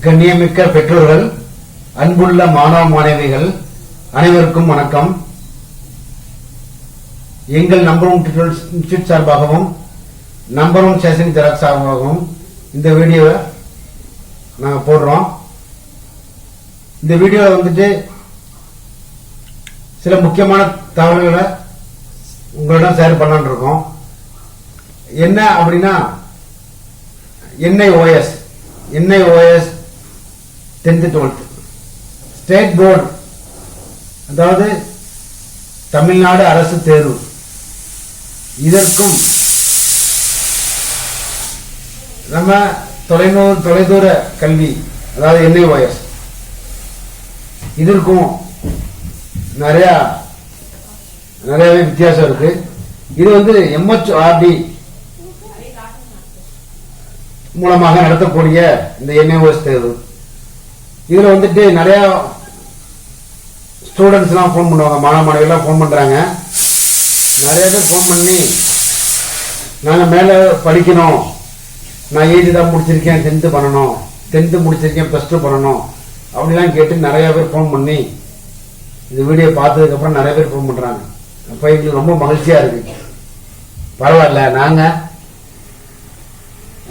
கண்ணியமிக்க பெற்றோர்கள், அன்புள்ள மாணவ மாணவிகள் அனைவருக்கும் வணக்கம். எங்கள் நம்பர் 1 டியூட்டோரியல் இன்ஸ்டிடியூட் சார்பாகவும் நம்பர் 1 ஸ்டேஷனரி ஜெராக்ஸ் சார்பாகவும் இந்த வீடியோவை நாங்கள் போடுறோம். இந்த வீடியோவில் வந்துட்டு சில முக்கியமான தகவல்களை உங்களிடம் ஷேர் பண்ணலான்னு இருக்கோம். என்ன அப்படின்னா NIOS 10th 12th state board, அதாவது தமிழ்நாடு அரசு தேர்வு, இதற்கும் நம்ம தொலைதூர கல்வி அதாவது NIOS இதற்கும் நிறையவே வித்தியாசம் இருக்கு. இது வந்து MHRD மூலமாக நடத்தக்கூடிய இந்த NIOS தேர்வு. இதுல வந்துட்டு நிறைய ஸ்டூடெண்ட்ஸ் எல்லாம் போன் பண்ணுவாங்க, மாணவ மாணவிகள் போன் பண்றாங்க. நிறைய பேர் போன் பண்ணி நாங்க மேல படிக்கணும், நான் 8th தான் முடிச்சிருக்கேன், 10th பண்ணணும், 10th முடிச்சிருக்கேன், +2 பண்ணணும் அப்படிலாம் கேட்டு நிறைய பேர் போன் பண்ணி இந்த வீடியோ பார்த்ததுக்கு அப்புறம் நிறைய பேர் போன் பண்றாங்க. அப்ப எங்களுக்கு ரொம்ப மகிழ்ச்சியா இருக்கு. பரவாயில்ல, நாங்க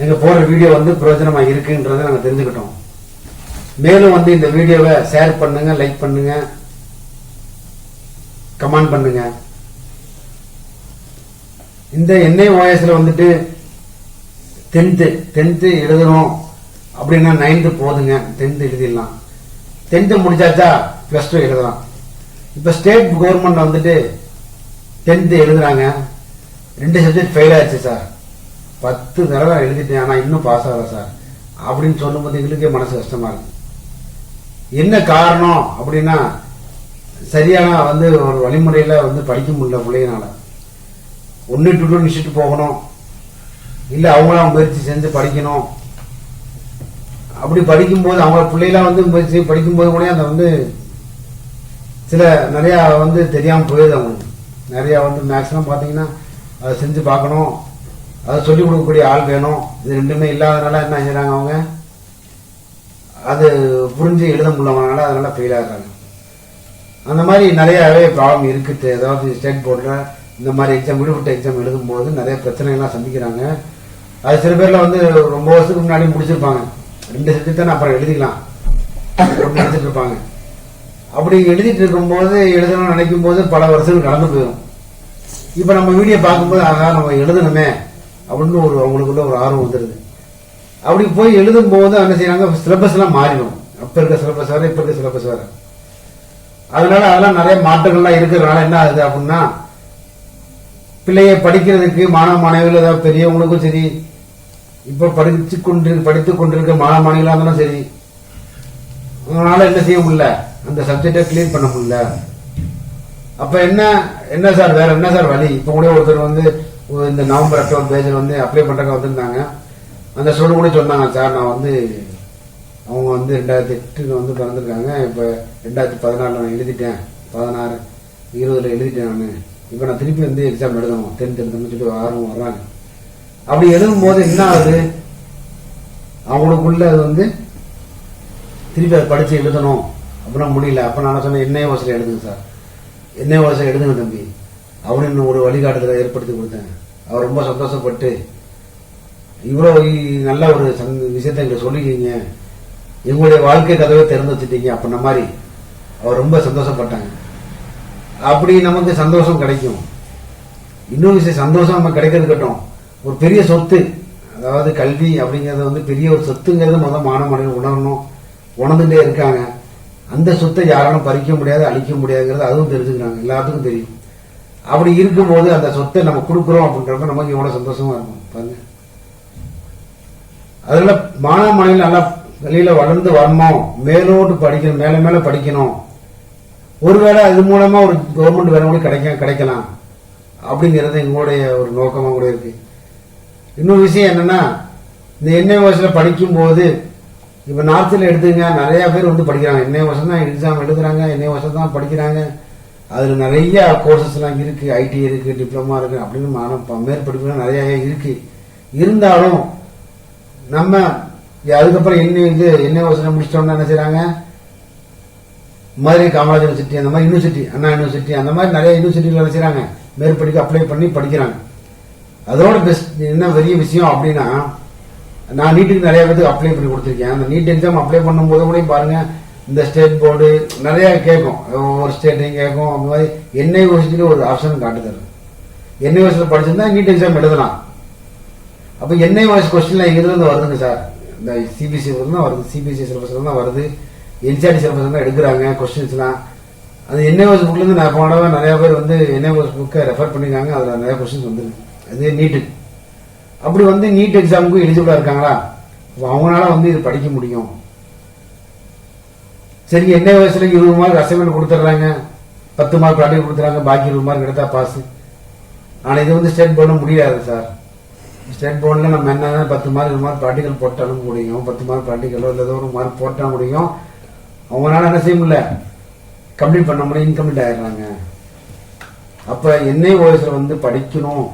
எங்க போற வீடியோ வந்து பிரயோஜனமா இருக்குன்றதை நாங்க தெரிஞ்சுக்கிட்டோம். மேலும் வந்து இந்த வீடியோவை ஷேர் பண்ணுங்க, லைக் பண்ணுங்க, கமெண்ட் பண்ணுங்க. இந்த NIOSல வந்துட்டு 10th எழுதணும் அப்படின்னா 9th போதுங்க, 10th எழுதிடலாம். 10th முடிச்சாச்சா +2 எழுதலாம். இப்ப ஸ்டேட் கவர்மெண்ட் வந்துட்டு 10th எழுதுறாங்க, 2 சப்ஜெக்ட் ஃபெயில் ஆயிடுச்சு சார், 10 தடவை எழுதிட்டேன் ஆனா இன்னும் பாஸ் ஆகல சார் அப்படின்னு சொல்லும்போது எங்களுக்கே மனசு கஷ்டமா இருக்கு. என்ன காரணம் அப்படின்னா சரியான வந்து ஒரு வழிமுறையில வந்து படிக்க முடியல பிள்ளைங்கனால. ஒன்னு டியூட்டர் இன்ஸ்டிடியூட் போகணும், இல்ல அவங்களா முயற்சி செஞ்சு படிக்கணும். அப்படி படிக்கும்போது அவங்க பிள்ளைலாம் வந்து முயற்சி படிக்கும்போது கூட அந்த வந்து சில நிறைய வந்து தெரியாம போயிடுது. அவங்களுக்கு நிறைய வந்து மேக்ஸிமம் பாத்தீங்கன்னா அதை செஞ்சு பார்க்கணும், அதை சொல்லிக் கொடுக்கக்கூடிய ஆள் வேணும். இது ரெண்டுமே இல்லாதனால என்ன செய்யறாங்க, அவங்க அது புரிஞ்சு எழுத முடியலனால அதனால ஃபெயில் ஆகிறாங்க. அந்த மாதிரி நிறையவே ப்ராப்ளம் இருக்குது. அதாவது ஸ்டேட் போர்டில் இந்த மாதிரி எக்ஸாம், விடுபட்ட எக்ஸாம் எழுதும் போது நிறைய பிரச்சனைகள்லாம் சந்திக்கிறாங்க. அது சில பேர்ல வந்து ரொம்ப வருஷத்துக்கு முன்னாடி முடிச்சிருப்பாங்க, 2 சப்ஜெக்ட் தான் அப்புறம் எழுதிக்கலாம் எழுதிட்டு இருப்பாங்க. அப்படி எழுதிட்டு இருக்கும்போது எழுதணும்னு நினைக்கும் போது பல வருஷங்கள் கடந்து போயிடும். இப்ப நம்ம வீடியோ பார்க்கும்போது அதான் நம்ம எழுதணுமே அப்படின்னு அவங்களுக்குள்ள ஒரு ஆர்வம் வந்துருது. அப்படி போய் எழுதும் போது என்ன செய்யறாங்க, சிலபஸ் எல்லாம் மாறிடும். அப்ப இருக்க சிலபஸ் வேற, இப்ப இருக்க சிலபஸ் வேற. அதனால அதெல்லாம் நிறைய மாற்றங்கள்லாம் இருக்கிறதுனால என்ன ஆகுது அப்படின்னா, பிள்ளைய படிக்கிறதுக்கு மாணவ மாணவிகள், ஏதாவது பெரியவங்களுக்கும் சரி, இப்ப படித்துக் கொண்டிருக்க மாணவ மாணவிகளா இருந்தாலும் சரி, அதனால என்ன செய்ய முடியல, அந்த சப்ஜெக்டை கிளியர் பண்ண முடியல. அப்ப என்ன சார் வேற என்ன சார் வழி? இப்ப கூட ஒருத்தர் வந்து இந்த நவம்பர் அக்டோபர் பேஜில் வந்து அப்ளை பண்றதுக்கு வந்திருந்தாங்க. அந்த ஸ்டூடெண்ட் கூட சொன்னாங்க, சார் நான் வந்து அவங்க வந்து 2008 வந்து பிறந்திருக்காங்க, இப்ப 2014 நான் எழுதிட்டேன், 16 20 எழுதிட்டேன் நான், இப்ப நான் திருப்பி வந்து எக்ஸாம் எழுதணும், 10th எழுதணும்னு சொல்லி ஆர்வம் வர்றாங்க. அப்படி எழுதும் போது என்ன ஆகுது, அவங்களுக்குள்ள அது வந்து திருப்பி அதை படிச்சு எழுதணும் அப்படின்னா முடியல. அப்ப நான் சொன்னேன், NIOSல எழுதுங்க சார், NIOSல எழுதுங்க தம்பி அப்படின்னு ஒரு வழிகாட்டுதலை ஏற்படுத்தி கொடுத்தேன். அவர் ரொம்ப சந்தோஷப்பட்டு, இவ்வளவு நல்ல ஒரு விஷயத்தை எங்களுக்கு சொல்லிக்கிங்க, எங்களுடைய வாழ்க்கை கதவை திறந்து வச்சுட்டீங்க அப்படின்ன மாதிரி அவர் ரொம்ப சந்தோஷப்பட்டாங்க. அப்படி நமக்கு சந்தோஷம் கிடைக்கும். இன்னொரு விஷயம், சந்தோஷம் நம்ம கிடைக்கிறது கட்டும் ஒரு பெரிய சொத்து. அதாவது கல்வி அப்படிங்கறது வந்து பெரிய ஒரு சொத்துங்கிறது முதல் மாணவ மாணவிகள் உணரணும், உணர்ந்துட்டே இருக்காங்க. அந்த சொத்தை யாராலும் பறிக்க முடியாது, அழிக்க முடியாதுங்கிறது அதுவும் தெரிஞ்சுக்கிறாங்க, எல்லாத்துக்கும் தெரியும். அப்படி இருக்கும்போது அந்த சொத்தை நம்ம கொடுக்குறோம் அப்படின்றப்ப நமக்கு எவ்வளவு சந்தோஷமா இருக்கும் பாருங்க. அதனால மாணவ மாணவிகள் நல்லா வெளியில வளர்ந்து வரணும், மேலோட்டு படிக்கணும், மேல படிக்கணும். ஒருவேளை இது மூலமா ஒரு கவர்மெண்ட் வேலை கூட கிடைக்கலாம் அப்படிங்கிறது எங்களுடைய ஒரு நோக்கமா கூட இருக்கு. இன்னொரு விஷயம் என்னன்னா, இந்த NIOSல படிக்கும் போது இப்ப நார்த்ல எடுத்துங்க, நிறைய பேர் வந்து படிக்கிறாங்க, NIOS தான் எக்ஸாம் எழுதுறாங்க, NIOS தான் படிக்கிறாங்க. அதுல நிறைய கோர்சஸ் எல்லாம் இருக்கு, IT இருக்கு, டிப்ளமா இருக்கு, அப்படின்னு மேற்படிப்பு நிறைய இருக்கு. இருந்தாலும் நம்ம அதுக்கப்புறம் என்ன யோசனை முடிச்சிட்டோம்னா என்ன செய்யறாங்க, மதுரை காமராஜர் யூனிவர்சிட்டி, அந்த மாதிரி யூனிவர்சிட்டி, அண்ணா யூனிவர்சிட்டி, அந்த மாதிரி நிறைய யூனிவர்சிட்டிகள் என்ன செய்யறாங்க, மேற்படிக்கு அப்ளை பண்ணி படிக்கிறாங்க. அதோட பெஸ்ட் என்ன பெரிய விஷயம் அப்படின்னா, நான் நீட்டுக்கு நிறைய பேருக்கு அப்ளை பண்ணி கொடுத்துருக்கேன். அந்த நீட் எக்ஸாம் அப்ளை பண்ணும்போது கூட பாருங்க, இந்த ஸ்டேட் போர்டு நிறைய கேட்கும், ஒவ்வொரு ஸ்டேட்டையும் கேட்கும். அந்த மாதிரி என்ஐ யூனிவர்சிட்டியில் ஒரு ஆப்ஷன் காட்டுதல், என்ஐ யூனிவர்சிட்டியில் படிச்சிருந்தா நீட் எக்ஸாம் எழுதலாம். அப்போ என்ஐ யூனிவர்சிட்டி கொஸ்டின்ல எங்கிருந்து வருதுங்க சார், இந்த சிபிஎஸ்சி தான் வருது, சிபிஎஸ்சி சிலபஸ்ல தான் வருது, என்சிஆர்டி சிலபஸ் தான் எடுக்கிறாங்க கொஸ்டின்ஸ்லாம். அந்த என்ஐ யூனிவர்சிட்டி புக்லேருந்து நான் போனவே நிறைய பேர் வந்து என்ஐ யூனிவர்சிட்டி புக்கை ரெஃபர் பண்ணியிருக்காங்க. அதில் நிறைய கொஸ்டின்ஸ் வந்துருக்கு. அது நீட்டு அப்படி வந்து நீட் எக்ஸாமுக்கு எலிஜிபிளா இருக்காங்களா, அவங்களால வந்து இது படிக்க முடியும். சரி, என்ன வயசுல 20 மார்க் அசைன்மெண்ட் கொடுத்துட்றாங்க, 10 மார்க் ப்ராக்டிகல் கொடுத்துறாங்க, பாக்கி 20 மார்க் எடுத்தா பாஸ். ஆனால் இது வந்து ஸ்டேட் போர்டில் முடியாது சார். ஸ்டேட் போர்டில் நம்ம என்ன 10 மார்க் 20 மார்க் ப்ராக்டிகல் போட்டாலும் முடியும், 10 மார்க் ப்ராக்டிக்கலோ இல்லை ஒரு மார்க் போட்டால் முடியும். அவங்களால என்ன செய்ய முடியல, கம்ப்ளீட் பண்ண முடியும், இன்கம்ப்ளீட் ஆயிடுறாங்க. அப்ப என்ஐ ஓஎஸ்ல வந்து படிக்கணும்,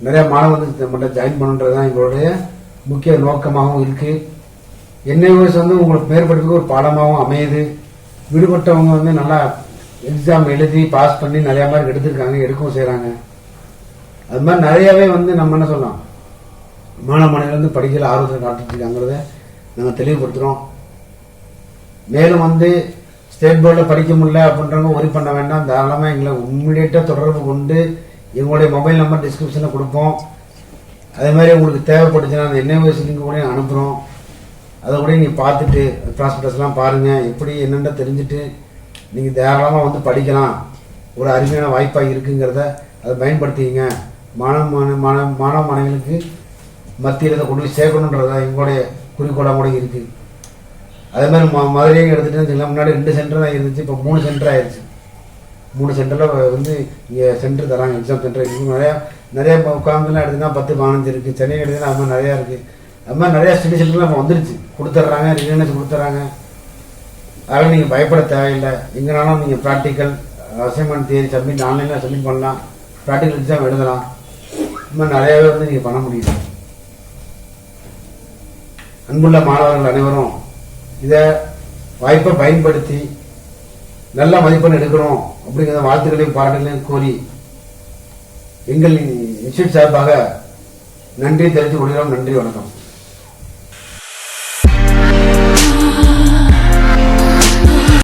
நிறைய மாணவர்கள் மட்டும் ஜாயின் பண்ணுன்றதுதான் எங்களுடைய முக்கிய நோக்கமாகவும் இருக்கு. என்ஐ ஓஎஸ் வந்து உங்களுக்கு மேற்படுறதுக்கு ஒரு பாடமாகவும் அமையுது. விடுபட்டவங்க வந்து நல்லா எக்ஸாம் எழுதி பாஸ் பண்ணி நிறைய மார்க் எடுத்திருக்காங்க, எடுக்கவும் செய்யறாங்க. அது மாதிரி நிறையவே வந்து நம்ம என்ன சொல்லலாம், மாணவர்கள் வந்து படிக்கல ஆர்வத்தில் காட்டுட்டு இருக்காங்கிறத நாங்கள் தெளிவுபடுத்துறோம். மேலும் வந்து ஸ்டேட் போர்டில் படிக்க முடியல அப்படின்றவங்க ஒரி பண்ண வேண்டாம், தாராளமாக எங்களை இம்மிடியேட்டா தொடர்பு கொண்டு எங்களுடைய மொபைல் நம்பர் டிஸ்கிரிப்ஷனில் கொடுப்போம். அதே மாதிரி உங்களுக்கு தேவைப்பட்டுச்சுன்னா அந்த என்ஐஓஎஸ் லிங்க் கூட அனுப்புகிறோம். அதை கூட நீங்கள் பார்த்துட்டு ப்ராஸ்பெக்டஸ்லாம் பாருங்கள், எப்படி என்னென்ன தெரிஞ்சுட்டு நீங்கள் தாராளமாக வந்து படிக்கலாம். ஒரு அருமையான வாய்ப்பாக இருக்குங்கிறத அதை பயன்படுத்திங்க. மாணவ மாணவிகளுக்கு மத்தியில் இதை கொண்டு போய் சேர்க்கணுன்றதா எங்களுடைய குறிக்கோளாக கூட இருக்குது. அதே மாதிரி மதுரையும் எடுத்துகிட்டு முன்னாடி 2 சென்டர் தான் இருந்துச்சு, இப்போ 3 சென்டர் ஆயிடுச்சு. 3 சென்டரில் வந்து இங்கே சென்டர் தராங்க, எக்ஸாம் சென்டர் இருக்குது. நிறைய கோயம்புத்தூர்லாம் எடுத்துன்னா 10-15 இருக்குது, சென்னை எடுத்துன்னா அது மாதிரி நிறையா இருக்குது. அது மாதிரி நிறையா ஸ்டடி சென்டர்லாம் இப்போ வந்துருச்சு, கொடுத்துட்றாங்க, ரிகனைஸ் கொடுத்துட்றாங்க. அதனால் நீங்கள் பயப்பட தேவையில்லை. எங்கேனாலும் நீங்கள் ப்ராக்டிக்கல் அசைன்மெண்ட் தியரி சப்மிட் ஆன்லைனில் சப்மிட் பண்ணலாம், ப்ராக்டிக்கல் எக்ஸாம் எழுதலாம். இது மாதிரி நிறையாவே வந்து நீங்கள் பண்ண முடியும். அன்புள்ள மாணவர்கள் அனைவரும் இதை வாய்ப்பை பயன்படுத்தி நல்ல மதிப்பெண் எடுக்கணும் அப்படிங்கிற வாழ்த்துக்களையும் பாராட்டுகளையும் கோரி எங்கள் இன்ஸ்டியூட் சார்பாக நன்றி தெரிவித்துக் கொள்கிறோம். நன்றி, வணக்கம்.